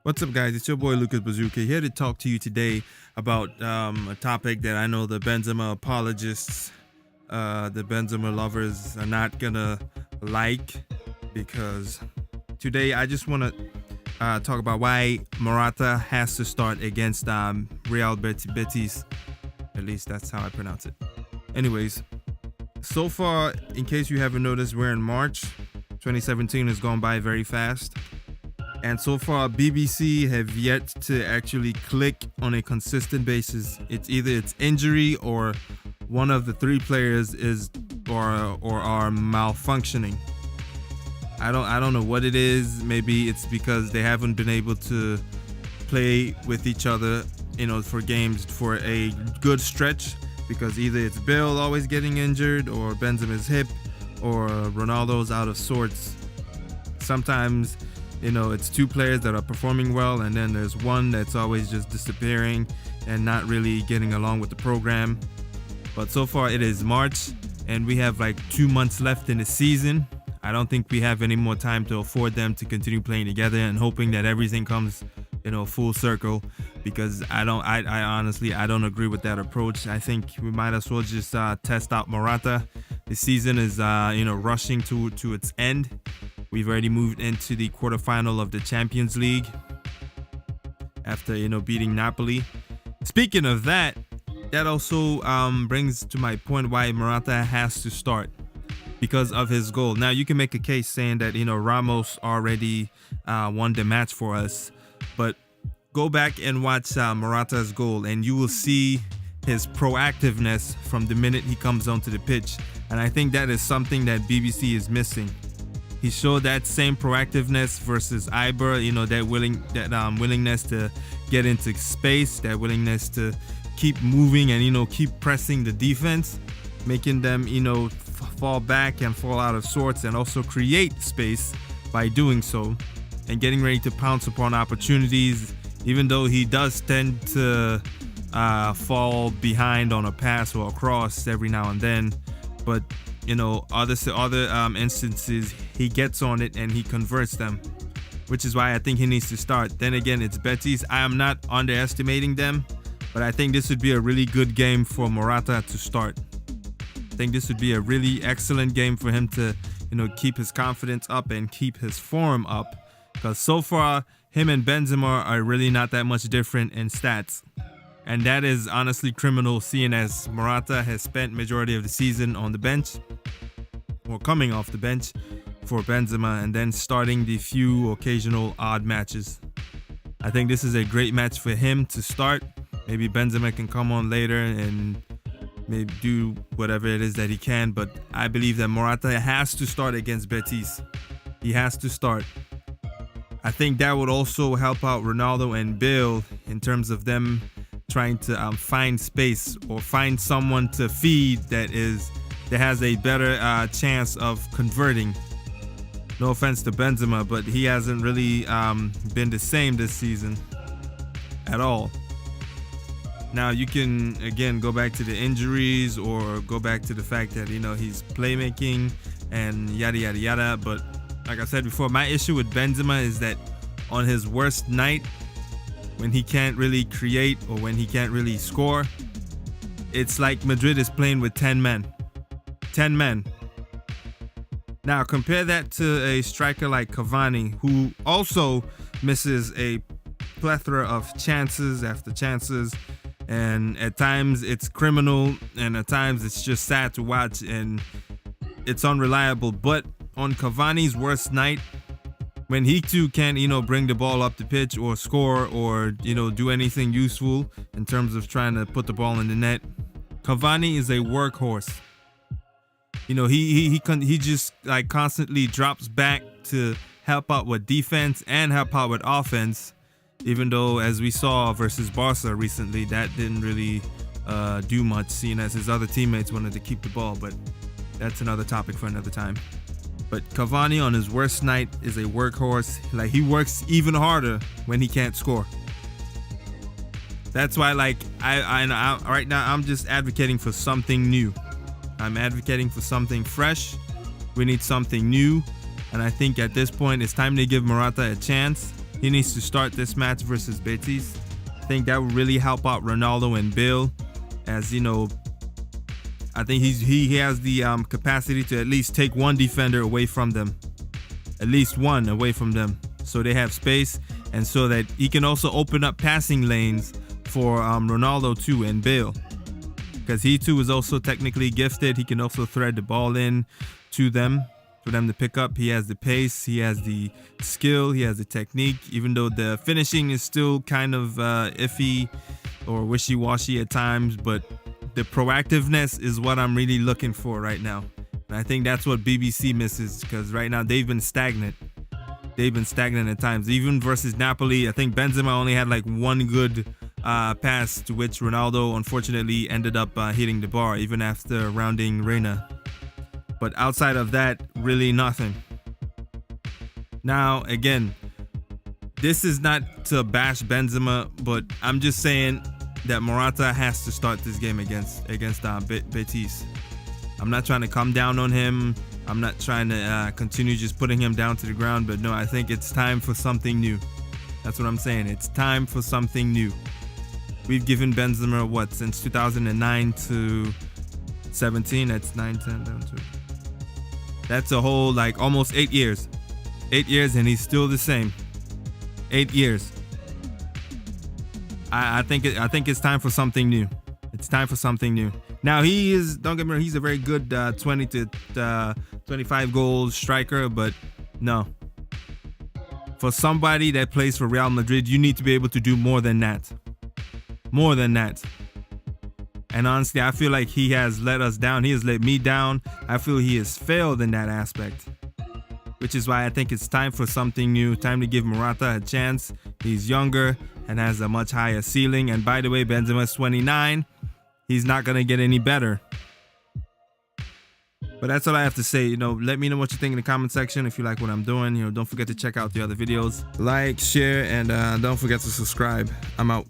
What's up, guys? It's your boy Lucas Bazooka here to talk to you today about a topic that I know the Benzema apologists, the Benzema lovers are not gonna like, because today I just want to talk about why Morata has to start against Real Betis. At least that's how I pronounce it. Anyways, so far, in case you haven't noticed, we're in March. 2017 has gone by very fast. And so far, BBC have yet to actually click on a consistent basis. It's either it's injury or one of the three players is or are malfunctioning. I don't know what it is. Maybe it's because they haven't been able to play with each other, for games for a good stretch. Because either it's Bale always getting injured, or Benzema's hip, or Ronaldo's out of sorts. Sometimes, it's two players that are performing well, and then there's one that's always just disappearing and not really getting along with the program. But so far it is March, and we have like 2 months left in the season. I don't think we have any more time to afford them to continue playing together and hoping that everything comes, full circle. Because I honestly don't agree with that approach. I think we might as well just test out Morata. The season is rushing to its end. We've already moved into the quarterfinal of the Champions League after beating Napoli. Speaking of that, that also brings to my point why Morata has to start, because of his goal. Now you can make a case saying that Ramos already won the match for us, but go back and watch Morata's goal, and you will see his proactiveness from the minute he comes onto the pitch. And I think that is something that BBC is missing. He showed that same proactiveness versus Ibra, that willingness to get into space, that willingness to keep moving and keep pressing the defense, making them fall back and fall out of sorts, and also create space by doing so, and getting ready to pounce upon opportunities. Even though he does tend to fall behind on a pass or a cross every now and then, but other instances he gets on it and he converts them, which is why I think he needs to start. Then again, it's Betis. I am not underestimating them, but I think this would be a really good game for Morata to start. I think this would be a really excellent game for him to keep his confidence up and keep his form up, because so far him and Benzema are really not that much different in stats. And that is honestly criminal, seeing as Morata has spent majority of the season on the bench, or coming off the bench for Benzema, and then starting the few occasional odd matches. I think this is a great match for him to start. Maybe Benzema can come on later and maybe do whatever it is that he can, but I believe that Morata has to start against Betis. He has to start. I think that would also help out Ronaldo and Bale in terms of them trying to find space or find someone to feed that has a better chance of converting. No offense to Benzema, but he hasn't really been the same this season at all. Now you can again go back to the injuries or go back to the fact that he's playmaking and yada yada yada, but like I said before, my issue with Benzema is that on his worst night, when he can't really create or when he can't really score, it's like Madrid is playing with 10 men. 10 men. Now compare that to a striker like Cavani, who also misses a plethora of chances after chances, and at times it's criminal and at times it's just sad to watch and it's unreliable. But on Cavani's worst night, when he too can't bring the ball up the pitch or score or do anything useful in terms of trying to put the ball in the net, Cavani is a workhorse. He just like constantly drops back to help out with defense and help out with offense, even though, as we saw versus Barca recently, that didn't really do much, seeing as his other teammates wanted to keep the ball. But that's another topic for another time. But Cavani on his worst night is a workhorse. Like, he works even harder when he can't score. That's why, like, I right now I'm just advocating for something new. I'm advocating for something fresh. We need something new, and I think at this point it's time to give Morata a chance. He needs to start this match versus Betis. I think that would really help out Ronaldo and Bale, as you know. I think he has the capacity to at least take one defender away from them, at least one away from them, so they have space, and so that he can also open up passing lanes for Ronaldo too and Bale, because he too is also technically gifted. He can also thread the ball in to them for them to pick up. He has the pace, he has the skill, he has the technique, even though the finishing is still kind of iffy or wishy-washy at times, but the proactiveness is what I'm really looking for right now. And I think that's what BBC misses, because right now they've been stagnant. They've been stagnant at times. Even versus Napoli, I think Benzema only had like one good pass, to which Ronaldo unfortunately ended up hitting the bar even after rounding Reina. But outside of that, really nothing. Now, again, this is not to bash Benzema, but I'm just saying that Morata has to start this game against Betis. I'm not trying to come down on him. I'm not trying to continue just putting him down to the ground, but no, I think it's time for something new. That's what I'm saying. It's time for something new. We've given Benzema what, since 2009 to 17? That's 9, 10, 11, 12. That's a whole like almost 8 years. 8 years and he's still the same. 8 years. I think it's time for something new. It's time for something new. Now he is, don't get me wrong, he's a very good 20 to 25 goal striker, but no. For somebody that plays for Real Madrid, you need to be able to do more than that. More than that. And honestly, I feel like he has let us down. He has let me down. I feel he has failed in that aspect, which is why I think it's time for something new. Time to give Morata a chance. He's younger and has a much higher ceiling. And by the way, Benzema's 29. He's not going to get any better. But that's all I have to say. You know, let me know what you think in the comment section. If you like what I'm doing, you know, don't forget to check out the other videos. Like, share, and don't forget to subscribe. I'm out.